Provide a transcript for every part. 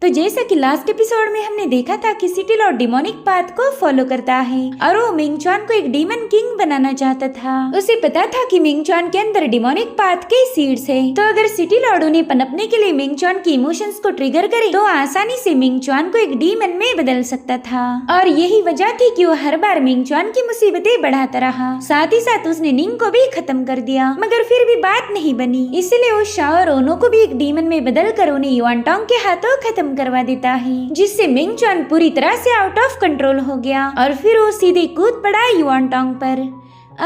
तो जैसा कि लास्ट एपिसोड में हमने देखा था कि सिटी लॉर्ड डिमोनिक पाथ को फॉलो करता है और वो मिंगचुआन को एक डीमन किंग बनाना चाहता था। उसे पता था कि मिंगचुआन के अंदर डिमोनिक पाथ के सीड्स है, तो अगर सिटी लॉर्ड उन्हें पनपने के लिए मिंगचुआन की इमोशंस को ट्रिगर करे तो आसानी से मिंगचुआन को एक डीमन में बदल सकता था। और यही वजह थी कि वो हर बार मिंगचुआन की मुसीबतें बढ़ाता रहा। साथ ही साथ उसने निंग को भी खत्म कर दिया, मगर फिर भी बात नहीं बनी। इसलिए वो शाओ और ओनो को भी एक डीमन में बदल कर उन्हें युआनटोंग के हाथों खत्म करवा देता है, जिससे मिंगचुआन पूरी तरह से आउट ऑफ कंट्रोल हो गया और फिर वो सीधे कूद पड़ा युआनटोंग पर।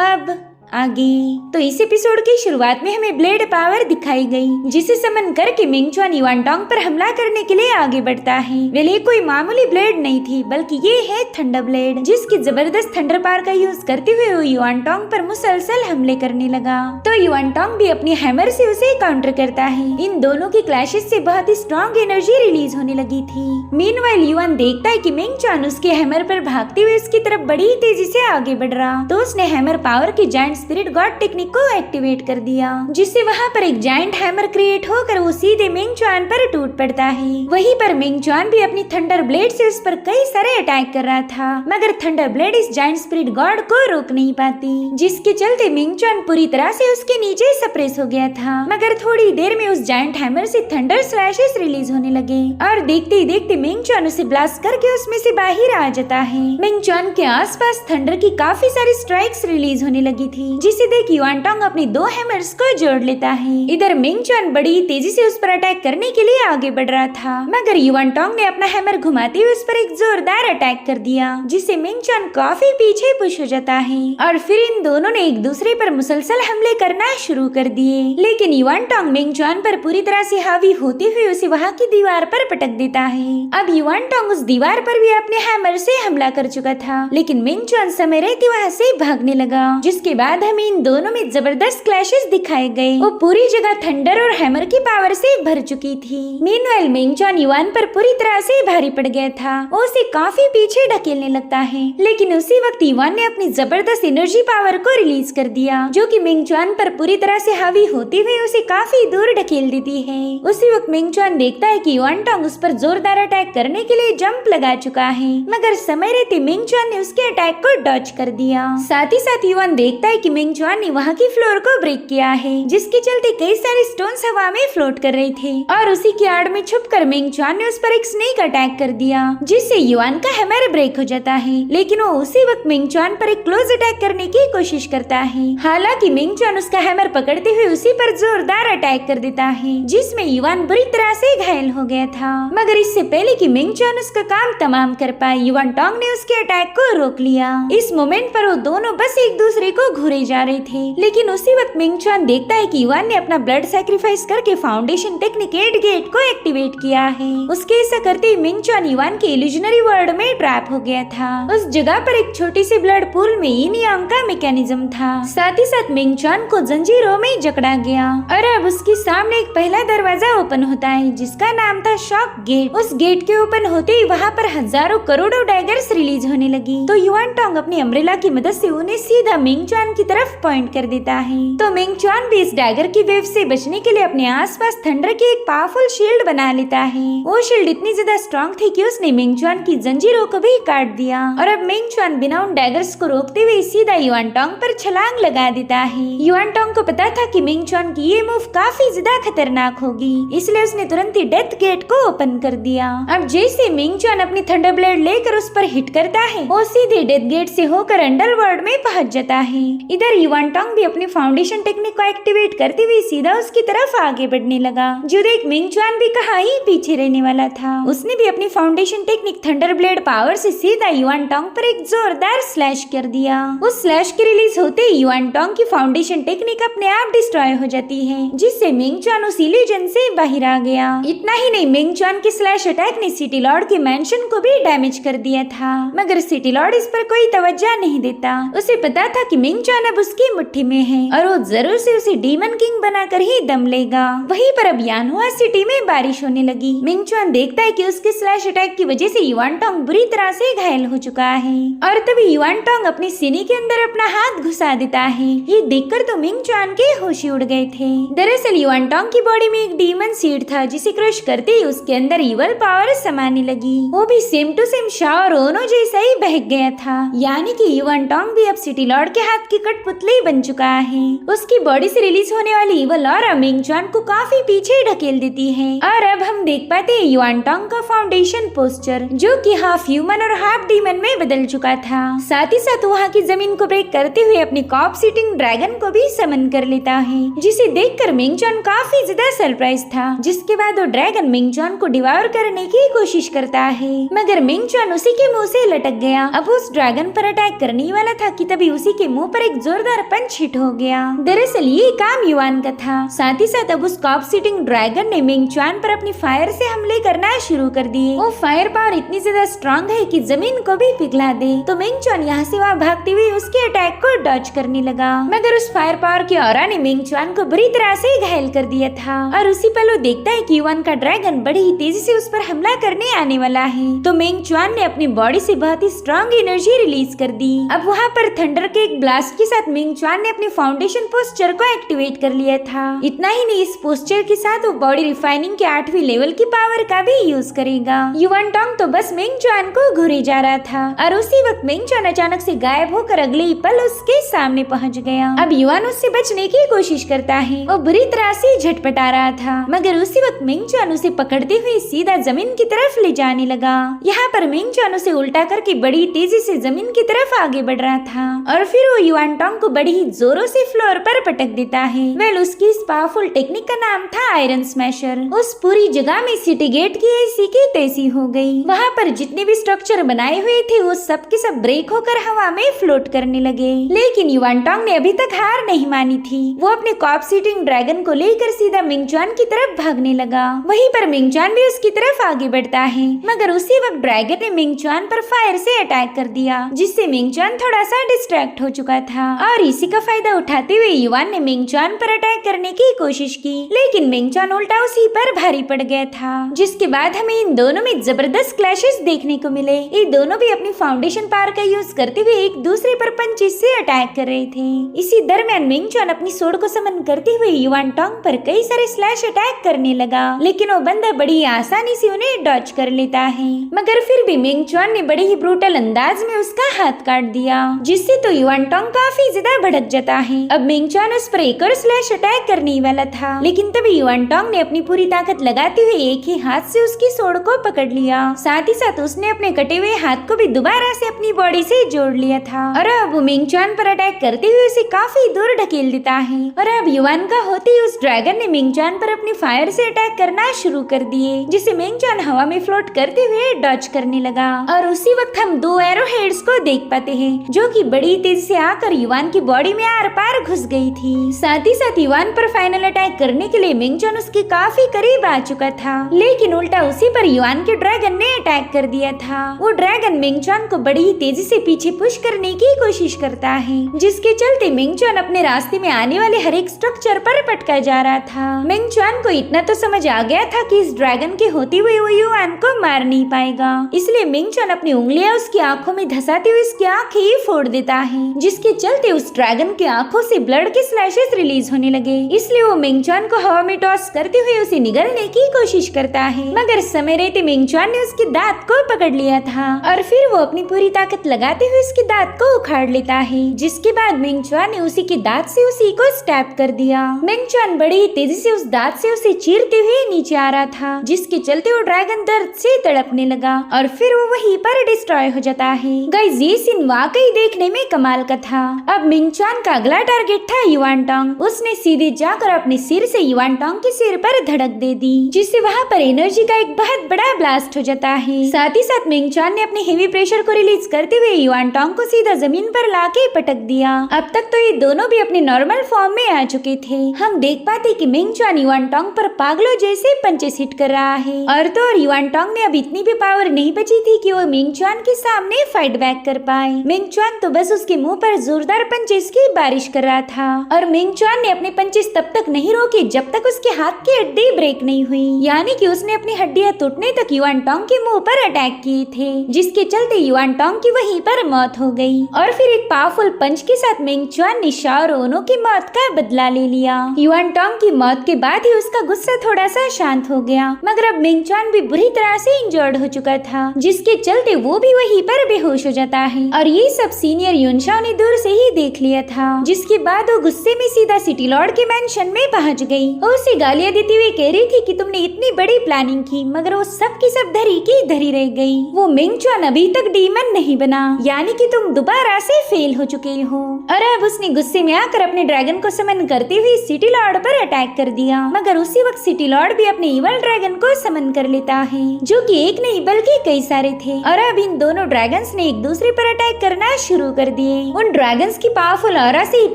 अब आगे तो इस एपिसोड की शुरुआत में हमें ब्लेड पावर दिखाई गई, जिसे समन करके मिंगचुआन युआनटोंग पर हमला करने के लिए आगे बढ़ता है। वेल ये कोई मामूली ब्लेड नहीं थी, बल्कि ये है थंडर ब्लेड, जिसकी जबरदस्त थंडर पावर का यूज करते हुए वो युआनटोंग पर मुसलसल हमले करने लगा। तो युआनटोंग भी अपनी हैमर से उसे काउंटर करता है। इन दोनों की क्लैशेस से बहुत ही स्ट्रॉन्ग एनर्जी रिलीज होने लगी थी। मीनवाइल युआन देखता है कि मिंगचुआन उसके हैमर पर भागते हुए उसकी तरफ बड़ी तेजी से आगे बढ़ रहा, तो उसने हैमर पावर की जायंट स्पिरिट गॉड टेक्निक को एक्टिवेट कर दिया, जिससे वहाँ पर एक जायंट हैमर क्रिएट होकर वो सीधे मिंगचुआन पर टूट पड़ता है। वहीं पर मिंगचुआन भी अपनी थंडर ब्लेड से उस पर कई सारे अटैक कर रहा था, मगर थंडर ब्लेड इस जायंट स्पिरिट गॉड को रोक नहीं पाती, जिसके चलते मिंगचुआन पूरी तरह से उसके नीचे सप्रेस हो गया था। मगर थोड़ी देर में उस जायंट हैमर से थंडर स्लैशेस रिलीज होने लगे और देखते ही देखते मिंगचुआन उसे ब्लास्ट करके उसमें से बाहर आ जाता है। मिंगचुआन के आसपास थंडर की काफी सारी स्ट्राइक्स रिलीज होने लगी थी, जिसे देख युआनटोंग अपनी दो हैमर्स को जोड़ लेता है। इधर मिंगचुआन बड़ी तेजी से उस पर अटैक करने के लिए आगे बढ़ रहा था, मगर युआनटोंग ने अपना हैमर घुमाते हुए उस पर एक जोरदार अटैक कर दिया, जिससे मिंगचुआन काफी पीछे पुश हो जाता है और फिर इन दोनों ने एक दूसरे पर मुसलसल हमले करना शुरू कर दिए। लेकिन युआनटोंग मिंगचुआन पर पूरी तरह से हावी होते हुए उसे वहाँ की दीवार पर पटक देता है। अब युआनटोंग उस दीवार पर भी अपने हैमर से हमला कर चुका था, लेकिन मिंगचुआन समय रहते वहाँ से भागने लगा, जिसके बाद हमें इन दोनों में जबरदस्त क्लैशेस दिखाए गए। वो पूरी जगह थंडर और हैमर की पावर से भर चुकी थी। मीनवाइल मिंगचुआन युआन पर पूरी तरह से भारी पड़ गया था। वो उसे काफी पीछे ढकेलने लगता है, लेकिन उसी वक्त युआन ने अपनी जबरदस्त एनर्जी पावर को रिलीज कर दिया, जो कि मिंगचुआन पर पूरी तरह से हावी होते हुए उसे काफी दूर ढकेल देती है। उसी वक्त मिंगचुआन देखता है कि युआनटोंग उस पर जोरदार अटैक करने के लिए जंप लगा चुका है, मगर समय रहते मिंगचुआन ने उसके अटैक को डॉज कर दिया। साथ ही साथ युआन देखता है कि मिंगचुआन ने वहाँ की फ्लोर को ब्रेक किया है, जिसके चलते कई सारे स्टोन्स हवा में फ्लोट कर रहे थे और उसी की आड़ में छुपकर मिंगचुआन ने उस पर एक स्नेक अटैक कर दिया, जिससे युआन का हैमर ब्रेक हो जाता है। लेकिन वो उसी वक्त मिंगचुआन पर एक क्लोज अटैक करने की कोशिश करता है। हालांकि मिंगचुआन उसका हैमर पकड़ते हुए उसी पर जोरदार अटैक कर देता है, जिसमें युआन बुरी तरह से घायल हो गया था। मगर इससे पहले कि मिंगचुआन उसका काम तमाम कर पाए, युआनटोंग ने उसके अटैक को रोक लिया। इस मोमेंट पर वो दोनों बस एक दूसरे को घूरे जा रहे थे, लेकिन उसी वक्त मिंगचुआन देखता है कि युआन ने अपना ब्लड सैक्रिफाइस करके फाउंडेशन टेक्निक 8 गेट को एक्टिवेट किया है। उसके ऐसा करते ही मिंगचुआन युआन के इल्यूजनरी वर्ल्ड में ट्रैप हो गया था। उस जगह पर एक छोटी सी ब्लड पूल में यिन यांग का मैकेनिज्म था। साथ ही साथ मिंगचुआन को जंजीरों में जकड़ा गया और अब उसके सामने एक पहला दरवाजा ओपन होता है, जिसका नाम था शॉक गेट। उस गेट के ओपन होते ही वहाँ पर हजारों करोड़ों डैगर्स रिलीज होने लगी, तो युआनटोंग अपनी अम्ब्रेला की मदद से उन्हें सीधा मिंगचुआन की तरफ पॉइंट कर देता है। तो मिंगचुआन भी इस डैगर की वेव से बचने के लिए अपने आसपास थंडर की एक पावरफुल शील्ड बना लेता है। वो शील्ड इतनी ज्यादा स्ट्रॉन्ग थी कि उसने मिंगचुआन की जंजीरों को भी काट दिया और अब मिंगचुआन बिना उन डैगर्स को रोकते हुए सीधा युआनटोंग पर छलांग लगा देता है। युआनटोंग को पता था कि मिंगचुआन की ये मूव काफी ज्यादा खतरनाक होगी, इसलिए उसने तुरंत ही डेथ गेट को ओपन कर दिया। अब जैसे मिंगचुआन अपनी थंडर ब्लेड लेकर उस पर हिट करता है, वो सीधे डेथ गेट से होकर अंडरवर्ल्ड में पहुंच जाता है। इधर युआनटोंग भी अपनी फाउंडेशन टेक्निक को एक्टिवेट करते हुए सीधा उसकी तरफ आगे बढ़ने लगा, जो देख मिंगचुआन भी कहाँ ही पीछे रहने वाला था। उसने भी अपनी foundation technique thunder blade power से सीधा युआनटोंग पर एक जोरदार स्लैश कर दिया। उस स्लैश के रिलीज होते ही युआनटोंग की फाउंडेशन टेक्निक अपने आप डिस्ट्रॉय हो जाती है, जिससे मिंगचुआन उस इल्यूजन से बाहर आ गया। इतना ही नहीं, मिंगचुआन के स्लैश अटैक ने सिटी लॉर्ड के मैंशन को भी डैमेज कर दिया था, मगर सिटी लॉर्ड इस पर कोई तवज्जो नहीं देता। उसे पता था कि मिंगचुआन मिंगचुआन अब उसकी मुट्ठी में है और वो जरूर से उसे डीमन किंग बनाकर ही दम लेगा। वहीं पर अब यानहुआ सिटी में बारिश होने लगी। मिंगचुआन देखता है कि उसके स्लैश अटैक की वजह से युआनटोंग बुरी तरह से घायल हो चुका है और तभी युआनटोंग अपनी सीने के अंदर अपना हाथ घुसा देता है। ये देखकर तो मिंगचुआन के होश ही उड़ गए थे। दरअसल युआनटोंग की बॉडी में एक डीमन सीड था जिसे क्रश करते ही उसके अंदर इवल पावर समाने लगी। वो भी सेम टू सेम शा और ओनो जैसा ही बहक गया था, यानी कि युआनटोंग भी अब सिटी लॉर्ड के हाथ की कठपुतली बन चुका है। उसकी बॉडी से रिलीज होने वाली इवल ऑरा मिंगचुआन को काफी पीछे ढकेल देती है और अब हम देख पाते हैं युआनटोंग का फाउंडेशन पोस्चर जो कि हाफ ह्यूमन और हाफ डीमन में बदल चुका था। साथ ही साथ वहाँ की जमीन को ब्रेक करते हुए अपनी कॉप सिटिंग ड्रैगन को भी समन कर लेता है, जिसे देखकर मिंगचुआन काफी ज्यादा सरप्राइज था। जिसके बाद वो ड्रैगन मिंगचुआन को डिवार करने की कोशिश करता है, मगर मिंगचुआन उसी के मुंह से लटक गया। अब उस ड्रैगन पर अटैक करने वाला था कि तभी उसी के मुंह पर एक जोरदार पंच हिट हो गया। दरअसल ये काम युआन का था। साथ ही साथ अब उस कॉप सिटिंग ड्रैगन ने मिंगचुआन पर अपनी फायर से हमले करना शुरू कर दिए। वो फायर पावर इतनी ज्यादा स्ट्रॉन्ग है कि जमीन को भी पिघला दे। तो मिंगचुआन यहाँ से वहाँ भागते हुए उसके अटैक को डॉज करने लगा, मगर उस फायर पावर की ऑरा ने मिंगचुआन को बुरी तरह से घायल कर दिया था। और उसी पल वो देखता है कि युआन का ड्रैगन बड़ी ही तेजी से उस पर हमला करने आने वाला है। तो मिंगचुआन ने अपनी बॉडी से बहुत ही स्ट्रॉन्ग एनर्जी रिलीज कर दी। अब वहाँ पर थंडर के एक ब्लास्ट के साथ मिंगचुआन ने अपने फाउंडेशन पोस्चर को एक्टिवेट कर लिया था। इतना ही नहीं, इस पोस्चर के साथ वो बॉडी रिफाइनिंग के 8वीं लेवल की पावर का भी यूज करेगा। युआनटोंग तो बस मिंगचुआन को घूरे जा रहा था और उसी वक्त मिंगचुआन अचानक से गायब होकर अगले ही पल उसके सामने पहुंच गया। अब युआन उससे बचने की कोशिश करता है। वो बुरी तरह से झटपटा रहा था, मगर उसी वक्त मिंगचुआन उसे पकड़ते हुए सीधा जमीन की तरफ ले जाने लगा। यहाँ पर मिंगचुआन उसे उल्टा करके बड़ी तेजी से जमीन की तरफ आगे बढ़ रहा था और फिर वो युआनटोंग को बड़ी ही जोरों से फ्लोर पर पटक देता है। वेल, उसकी इस पावरफुल टेक्निक का नाम था आयरन स्मैशर। उस पूरी जगह में सिटी गेट की ऐसी की तैसी हो गई। वहाँ पर जितने भी स्ट्रक्चर बनाए हुए थे वो सब के सब ब्रेक होकर हवा में फ्लोट करने लगे। लेकिन युआनटोंग ने अभी तक हार नहीं मानी थी। वो अपने कॉप सिटिंग ड्रैगन को लेकर सीधा मिंगचुआन की तरफ भागने लगा। वहीं पर मिंगचुआन भी उसकी तरफ आगे बढ़ता है, मगर उसी वक्त ड्रैगन ने मिंगचुआन पर फायर से अटैक कर दिया, जिससे मिंगचुआन थोड़ा सा डिस्ट्रैक्ट हो चुका था। और इसी का फायदा उठाते हुए युआन ने मिंगचुआन पर अटैक करने की कोशिश की, लेकिन मिंगचुआन उल्टा उसी पर भारी पड़ गया था। जिसके बाद हमें इन दोनों में जबरदस्त क्लैशेस देखने को मिले। ये दोनों भी अपनी फाउंडेशन पावर का यूज करते हुए एक दूसरे पर पंचेस से अटैक कर रहे थे। इसी दरमियान मिंगचुआन अपनी सोड को समन करते हुए युआनटोंग पर कई सारे स्लैश अटैक करने लगा, लेकिन वो बंदा बड़ी आसानी से उन्हें डॉज कर लेता है। मगर फिर भी मिंगचुआन ने बड़े ही ब्रूटल अंदाज में उसका हाथ काट दिया, जिससे तो युआनटोंग काफी ज्यादा भड़क जाता है। अब मिंगचुआन उस पर एक और स्लैश अटैक करने वाला था, लेकिन तभी युआनटोंग ने अपनी पूरी ताकत लगाते हुए एक ही हाथ से उसकी सोड को पकड़ लिया। साथ ही साथ उसने अपने कटे हुए हाथ को भी दोबारा से अपनी बॉडी से जोड़ लिया था और अब वो मिंगचुआन पर अटैक करते हुए उसे काफी दूर ढकेल देता है। और अब युआन का होते ही उस ड्रैगन ने मिंगचुआन पर अपनी फायर से अटैक करना शुरू कर दिए, जिसे मिंगचुआन हवा में फ्लोट करते हुए डॉज करने लगा। और उसी वक्त हम दो एरो हेड्स को देख पाते हैं, जो कि बड़ी तेजी से आकर युआन की बॉडी में आर पार घुस गई थी। साथ ही साथ युआन पर फाइनल अटैक करने के लिए मिंगचुआन उसके काफी करीब आ चुका था, लेकिन उल्टा उसी पर युआन के ड्रैगन ने अटैक कर दिया था। वो ड्रैगन मिंगचुआन को बड़ी ही तेजी से पीछे पुश करने की कोशिश करता है, जिसके चलते मिंगचुआन अपने रास्ते में आने वाले हर एक स्ट्रक्चर पर पटका जा रहा था। मिंगचुआन को इतना तो समझ आ गया था कि इस ड्रैगन के होते हुए वो युआन को मार नहीं पाएगा, इसलिए मिंगचुआन अपनी उंगलियां उसकी आंखों में धंसाते हुए उसकी आंखें ही फोड़ देता है, जिसके चलते उस ड्रैगन की आंखों से ब्लड के स्लैशेस रिलीज होने लगे। इसलिए वो मिंगचुआन को हवा में टॉस करते हुए उसे निगलने की कोशिश करता है, मगर समय रहते मिंगचुआन ने उसके दांत को पकड़ लिया था और फिर वो अपनी पूरी ताकत लगाते हुए उसके दांत को उखाड़ लेता है, जिसके बाद मिंगचुआन ने उसी के दांत से उसी को स्टैब कर दिया। मिंगचुआन बड़ी तेजी से उस दांत से उसे चीरते हुए नीचे आ रहा था, जिसके चलते वो ड्रैगन दर्द से तड़पने लगा और फिर वो वहीं पर डिस्ट्रॉय हो जाता है। गाइस, ये सीन वाकई देखने में कमाल का था। अब मिंगचुआन का अगला टारगेट था युआनटोंग। उसने सीधे जाकर अपने सिर से युआनटोंग के सिर पर धड़क दे दी, जिससे वहाँ पर एनर्जी का एक बहुत बड़ा ब्लास्ट हो जाता है। साथ ही साथ मिंगचुआन ने अपने हेवी प्रेशर को रिलीज करते हुए युआनटोंग को सीधा जमीन पर लाके पटक दिया। अब तक तो ये दोनों भी अपने नॉर्मल फॉर्म में आ चुके थे। हम देख पाते कि मिंगचुआन युआनटोंग पर पागलों जैसे पंचेस हिट कर रहा है और तो और युआनटोंग ने अब इतनी भी पावर नहीं बची थी कि वो मिंगचुआन के सामने फाइट बैक कर पाए। मिंगचुआन तो बस उसके मुंह पर जोरदार बार पंचेस की बारिश कर रहा था और मिंग चॉन ने अपने पंचेस तब तक नहीं रोके जब तक उसके हाथ की हड्डी ब्रेक नहीं हुई, यानी कि उसने अपनी हड्डियां टूटने तक युआन टोंग के मुंह पर अटैक किए थे, जिसके चलते युआन टोंग की वहीं पर मौत हो गई। और फिर एक पावरफुल पंच के साथ मिंग चॉन ने शाओ और ओनो की मौत का बदला ले लिया। युआन टोंग की मौत के बाद ही उसका गुस्सा थोड़ा सा शांत हो गया, मगर अब मिंग चॉन भी बुरी तरह से इंजर्ड हो चुका था, जिसके चलते वो भी वहीं पर बेहोश हो जाता है। और ये सब सीनियर युनशाओ ने दूर से ही देख लिया था, जिसके बाद वो गुस्से में सीधा सिटी लॉर्ड के मेंशन में पहुंच गई और उसे गालियां देते हुए कह रही थी कि तुमने इतनी बड़ी प्लानिंग की, मगर वो सब की सब धरी की धरी रह गई। वो मिंग चॉन अभी तक डीमन नहीं बना, यानी कि तुम दोबारा से फेल हो चुके हो। और अब उसने गुस्से में आकर अपने ड्रैगन को समन करते हुए सिटी लॉर्ड पर अटैक कर दिया, मगर उसी वक्त सिटी लॉर्ड भी अपने इवल ड्रैगन को समन कर लेता है, जो कि एक नहीं बल्कि कई सारे थे। और अब इन दोनों ड्रैगन्स ने एक दूसरे पर अटैक करना शुरू कर दिए। उन ड्रैगन्स की पावरफुल ऑरा से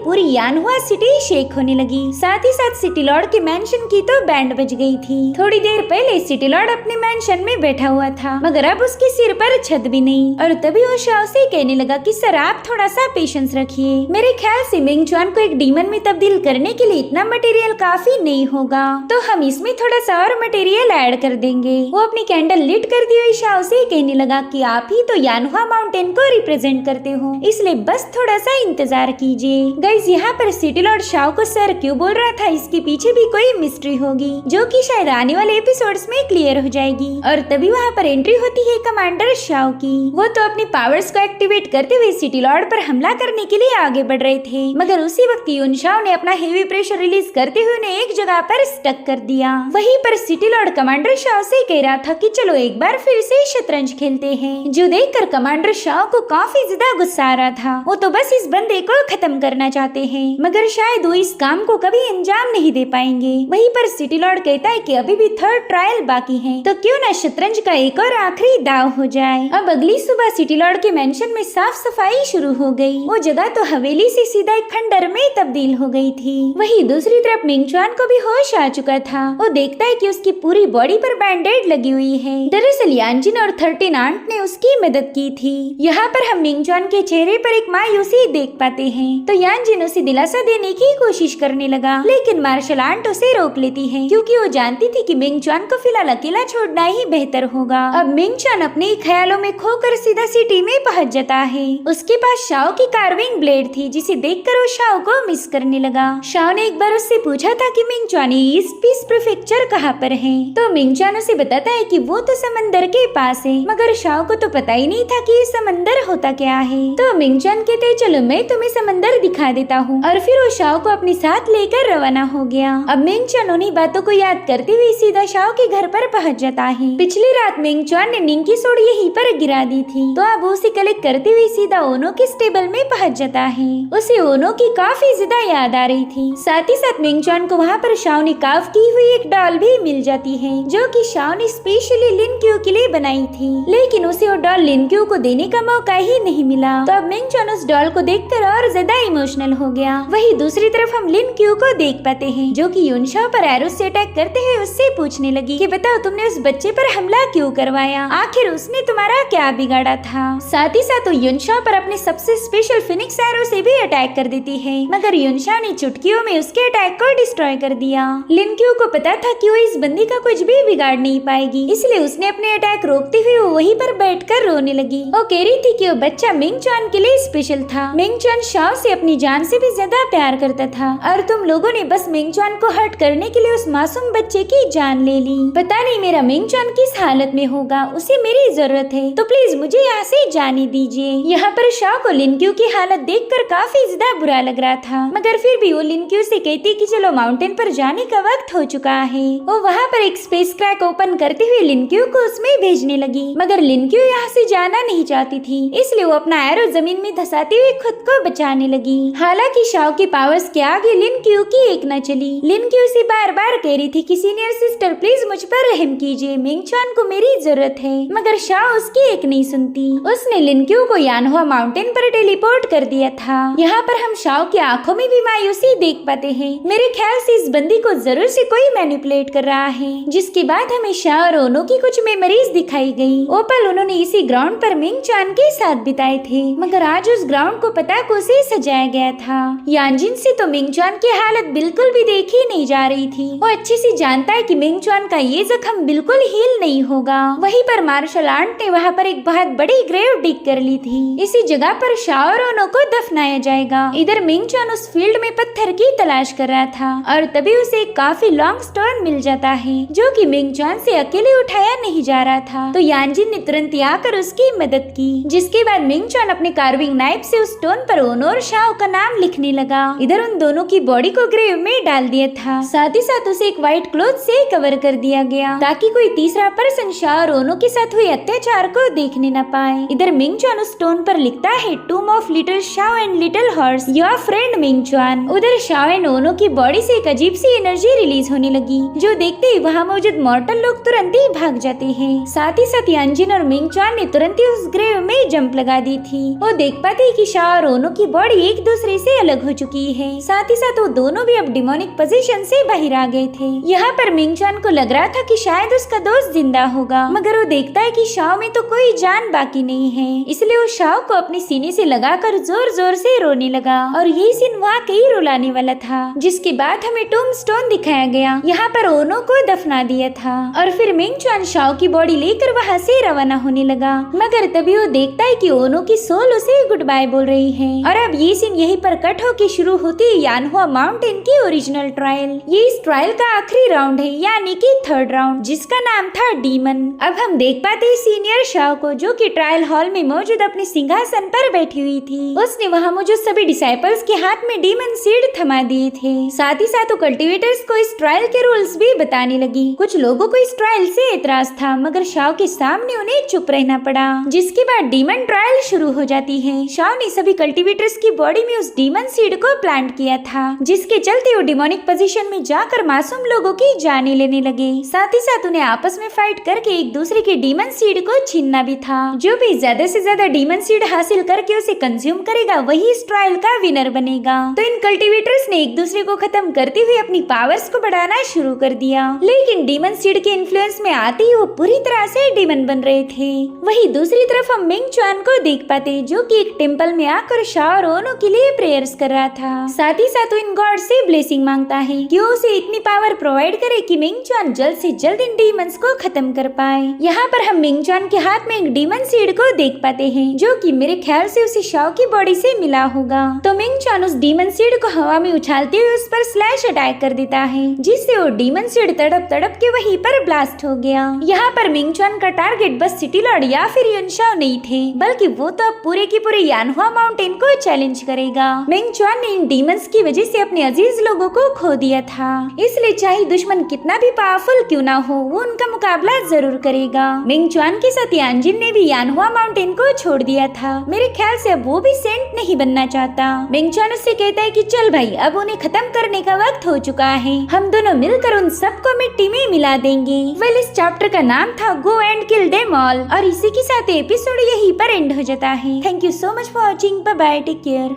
पूरी यानहुआ सिटी शेक होने लगी। साथ ही साथ सिटी लॉर्ड के मेंशन की तो बैंड बज गई थी। थोड़ी देर पहले सिटी लॉर्ड अपने मेंशन में बैठा हुआ था, मगर अब उसके सिर पर छत भी नहीं। और तभी वो शाओ से कहने लगा कि सर आप थोड़ा सा पेशेंस रखिए, मेरे ख्याल से मिंग चॉन को एक डीमन में तब्दील करने के लिए इतना मटेरियल काफी नहीं होगा, तो हम इसमें थोड़ा सा और मटेरियल ऐड कर देंगे। वो अपनी कैंडल लिट करती हुई शाओ से कहने लगा कि आप ही तो यानहुआ माउंटेन को रिप्रेजेंट करते हो, इसलिए बस थोड़ा सा इंतजार कीजिए। गाइस यहाँ पर सिटी लॉर्ड शाओ को सर क्यों बोल रहा था, इसके पीछे भी कोई मिस्ट्री होगी, जो कि शायद आने वाले एपिसोड्स में क्लियर हो जाएगी। और तभी वहाँ पर एंट्री होती है कमांडर शाओ की। वो तो अपनी पावर्स को एक्टिवेट करते हुए सिटी लॉर्ड पर हमला करने के लिए आगे बढ़ रहे थे, मगर उसी वक्त युनशाओ ने अपना हेवी प्रेशर रिलीज करते हुए उन्हें एक जगह पर स्टक कर दिया। वहीं पर सिटी लॉर्ड कमांडर शाओ से कह रहा था कि चलो एक बार फिर से शतरंज खेलते हैं, जो देखकर कमांडर शाओ को काफी ज्यादा गुस्सा आ रहा था। वो तो बस इस बंदे को खत्म करना चाहते हैं, मगर शायद वो इस काम को कभी अंजाम नहीं दे पाएंगे। वहीं पर सिटी लॉर्ड कहता है कि अभी भी थर्ड ट्रायल बाकी है, तो क्यों ना शतरंज का एक और आखिरी दाव हो जाए। अब अगली सुबह सिटी लॉर्ड के मेंशन में साफ सफाई शुरू हो गई। वो जगह तो हवेली से सीधा एक खंडर में तब्दील हो गई थी। वहीं दूसरी तरफ मिंग चॉन को भी होश आ चुका था। वो देखता है कि उसकी पूरी बॉडी पर बैंडेड लगी हुई है। दरअसल यानजिन और 13 आंट ने उसकी मदद की थी। यहाँ पर हम मिंग चॉन के चेहरे पर एक मायूसी देख पाते हैं, तो यानजिन उसे दिलासा देने की कोशिश करने लगा, लेकिन मार्शल आंट उसे रोक लेती है, क्योंकि वो जानती थी कि मिंग चॉन को फिलहाल अकेला छोड़ना ही बेहतर होगा। अब मिंग चॉन अपने ख्यालों में खोकर सीधा सिटी में पहुंच जाता है। उसके पास शाओ की कार्विंग ब्लेड थी, जिसे देखकर वो शाओ को मिस करने लगा। शाओ ने एक बार उससे पूछा था कि मिंग चॉन ईस्ट पीस प्रीफेक्चर कहाँ पर है, तो मिंग चॉन उसे बताता है कि वो तो समंदर के पास है, मगर शाओ को तो पता ही नहीं था कि ये समंदर होता क्या है। तो मिंग चॉन कहते चलो मैं तुम्हें समंदर दिखा देता हूँ, और फिर वो शाओ को अपने साथ लेकर रवाना हो गया। अब मिंग चॉन उन्हीं बातों को याद करते हुए सीधा शाओ के घर पर पहुँच जाता है। पिछली रात मिंग चॉन ने निंकी सोड यहीं पर गिरा दी थी, तो अब उसे कलेक्ट करते हुए सीधा ओनो के स्टेबल में पहुँच जाता है। उसे ओनो की काफी ज्यादा याद आ रही थी। साथ ही साथ मिंग चॉन को वहाँ पर शाओ ने कार्व की हुई एक डॉल भी मिल जाती है, जो कि शाओ ने स्पेशली लिन क्यू के लिए बनाई थी, लेकिन उसे वो डॉल लिन क्यू को देने का मौका ही नहीं मिला। तो अब मिंग चॉन उस डॉल को देखकर और ज्यादा इमोशनल हो गया। वहीं दूसरी तरफ हम लिन क्यू को देख पाते हैं, जो कि युनशाओ पर एरो से अटैक करते हुए उससे पूछने लगी कि बताओ तुमने उस बच्चे पर हमला क्यों करवाया, आखिर उसने तुम्हारा क्या बिगाड़ा था। साथ ही साथ वो युनशाओ पर अपने सबसे स्पेशल फिनिक्स एरो से भी अटैक कर देती है, मगर युनशाओ ने चुटकियों में उसके अटैक को डिस्ट्रॉय कर दिया। लिन क्यू को पता था कि वो इस बंदी का कुछ भी बिगाड़ नहीं पाएगी, इसलिए उसने अपने अटैक रोकते हुए वो वहीं पर बैठकर रोने लगी। वो कह रही थी कि वो बच्चा मिंग चॉन के लिए स्पेशल था। मिंग चॉन शाओ से अपनी जान से भी ज्यादा प्यार करता था, और तुम लोगों ने बस मिंग चॉन को हर्ट करने के लिए उस मासूम बच्चे की जान ले ली। पता नहीं मेरा मिंग चॉन किस हालत में होगा, उसे मेरी जरूरत है, तो प्लीज मुझे यहाँ से जाने दीजिए। यहाँ पर शाओ को लिन क्यू की हालत देखकर काफी ज्यादा बुरा लग रहा था, मगर फिर भी वो लिन क्यू से कहती कि चलो माउंटेन पर जाने का वक्त हो चुका है। वो वहाँ पर एक स्पेस क्रैक ओपन करते हुए लिन क्यू को उसमें भेजने लगी, मगर लिन क्यू यहाँ से जाना नहीं चाहती थी, इसलिए वो अपना एरो जमीन में धंसाते हुए खुद को बचाने लगी। हालांकि शाओ की पावर्स के आगे लिन क्यू की एक न चली। लिन क्यू से बार बार कह रही थी कि सीनियर सिस्टर प्लीज मुझ पर रहम कीजिए, मिंग चॉन को मेरी जरूरत है, मगर शाओ उसकी एक नहीं सुनती। उसने लिन क्यू को यानहुआ माउंटेन पर टेलीपोर्ट कर दिया था। यहाँ पर हम शाओ की आंखों में भी मायूसी देख पाते हैं। मेरे ख्याल से इस बंदी को जरूर से कोई मैनिपुलेट कर रहा है। जिसके बाद हमें शाओ और ओनो की कुछ मेमोरीज दिखाई गई। वो पल उन्होंने इसी ग्राउंड पर मिंग चॉन के साथ बिताए थे, मगर आज उस ग्राउंड को पताकों से सजाया गया था। यांजिन से तो मिंगचुआन की हालत बिल्कुल भी देखी नहीं जा रही थी। वो अच्छे से जानता है कि मिंगचुआन का ये जख्म बिल्कुल हील नहीं होगा। वहीं पर मार्शल आर्ट ने वहाँ पर एक बहुत बड़ी ग्रेव डिग कर ली थी। इसी जगह पर शाओ और ओनो को दफनाया जाएगा। इधर मिंगचुआन उस फील्ड में पत्थर की तलाश कर रहा था और तभी उसे एक काफी लॉन्ग स्टोन मिल जाता है जो कि मिंगचुआन से अकेले उठाया नहीं जा रहा था। तो यांजिन ने तुरंत आकर उसकी मदद की, जिसके बाद मिंगचुआन अपने कार्विंग नाइफ से उस स्टोन पर ओनो और शाओ का नाम लिखने लगा। इधर उन दोनों की बॉडी को ग्रेव में डाल दिया था, साथ ही साथ उसे एक व्हाइट क्लॉथ से कवर कर दिया गया ताकि कोई तीसरा पर्सन शाओ और ओनो के साथ हुए अत्याचार को देखने न पाए। इधर मिंगचुआन उस स्टोन पर लिखता है tomb of little Shao and little horse, your friend Mingchuan. उधर शाओ एंड ओनो की बॉडी से एक अजीब सी एनर्जी रिलीज होने लगी, जो देखते ही वहाँ मौजूद मॉर्टल लोग तुरंत ही भाग जाते हैं। साथ ही साथ यांजिन और मिंगचुआन ने तुरंत ही उस ग्रेव में जंप लगा दी थी। वो देख पाते हैं कि शाओ और ओनो की बॉडी एक दूसरे से अलग हो चुकी है। साथ ही साथ वो दोनों भी अब डिमोनिक पोजीशन से बाहर आ गए थे। यहाँ पर मिंगचुआन को लग रहा था कि शायद उसका दोस्त जिंदा होगा, मगर वो देखता है कि शाओ में तो कोई जान बाकी नहीं है। इसलिए वो शाओ को अपने सीने से लगाकर जोर जोर से रोने लगा और यही सीन वाकई रुलाने वाला था। जिसके बाद हमें टूम स्टोन दिखाया गया। यहाँ पर ओनो को दफना दिया था और फिर मिंगचुआन शाओ की बॉडी लेकर वहाँ से रवाना होने लगा, मगर तभी वो देखता है कि ओनो की सोल उसे गुड बाय बोल रही है। और अब ये सीन यहीं पर कट होके शुरू होती है यानहुआ माउंटेन की ओरिजिनल ट्रायल। ये इस ट्रायल का आखिरी राउंड है, यानी कि थर्ड राउंड, जिसका नाम था डीमन। अब हम देख पाते हैं सीनियर शाओ को, जो कि ट्रायल हॉल में मौजूद अपने सिंहासन पर बैठी हुई थी। उसने वहाँ मौजूद सभी डिसाइपल्स के हाथ में डीमन सीड थमा दिए थे। साथ ही साथ वो कल्टिवेटर्स को इस ट्रायल के रूल्स भी बताने लगी। कुछ लोगों को इस ट्रायल से एतराज था, मगर शाओ के सामने उन्हें चुप रहना पड़ा। जिसके बाद डीमन ट्रायल शुरू हो जाती है। शाओ ने सभी कल्टिवेटर्स की बॉडी में उस डीमन सीड को प्लांट किया था, जिसके चलते वो डिमोनिक पोजीशन में जाकर मासूम लोगों की जाने लेने लगे। साथ ही साथ उन्हें आपस में फाइट करके एक दूसरे के डीमन सीड को छीनना भी था। जो भी ज्यादा से ज्यादा डीमन सीड हासिल करके उसे कंज्यूम करेगा, वही इस ट्रायल का विनर बनेगा। तो इन कल्टिवेटर्स ने एक दूसरे को खत्म करते हुए अपनी पावर्स को बढ़ाना शुरू कर दिया, लेकिन डीमन सीड के इन्फ्लुएंस में आते ही वो पूरी तरह से डीमन बन रहे थे। वही दूसरी तरफ हम मिंगचुआन को देख पाते, जो कि एक टेम्पल में आकर शाओ और ओनो के लिए प्रेयर्स कर रहा था। साथ ही साथ वो इन गॉड से ब्लेसिंग मांगता है कि वो उसे इतनी पावर प्रोवाइड करे कि मिंगचुआन जल्द से जल्द इन डीमंस को खत्म कर पाए। यहाँ पर हम मिंगचुआन के हाथ में एक डीमन सीड को देख पाते हैं, जो कि मेरे ख्याल से उसे शाओ की बॉडी से मिला होगा। तो मिंगचुआन उस डीमन सीड को हवा में उछालते हुए उस पर स्लैश अटैक कर देता है, जिससे वो डीमन सीड तड़प तड़प के वहीं पर ब्लास्ट हो गया। यहाँ पर मिंगचुआन का टारगेट बस सिटी लॉर्ड या फिर युनशाओ नहीं थे, बल्कि वो तो अब पूरे की पूरे यानहुआ माउंटेन को चैलेंज करेगा। मिंगचुआन ने इन डीमंस की वजह से अपने अजीज लोगों को खो दिया था, इसलिए चाहे दुश्मन कितना भी पावरफुल क्यों ना हो, वो उनका मुकाबला जरूर करेगा। मिंगचुआन के साथ यांजिन ने भी यानहुआ माउंटेन को छोड़ दिया था। मेरे ख्याल से अब वो भी सेंट नहीं बनना चाहता। मिंगचुआन उससे कहता है कि चल भाई, अब उन्हें खत्म करने का वक्त हो चुका है, हम दोनों मिलकर उन सबको मिट्टी में मिला देंगे। वेल, इस चैप्टर का नाम था go and kill them all, और इसी के साथ एपिसोड यहीं पर एंड हो जाता है। Thank you so much for watching. Bye bye, take care.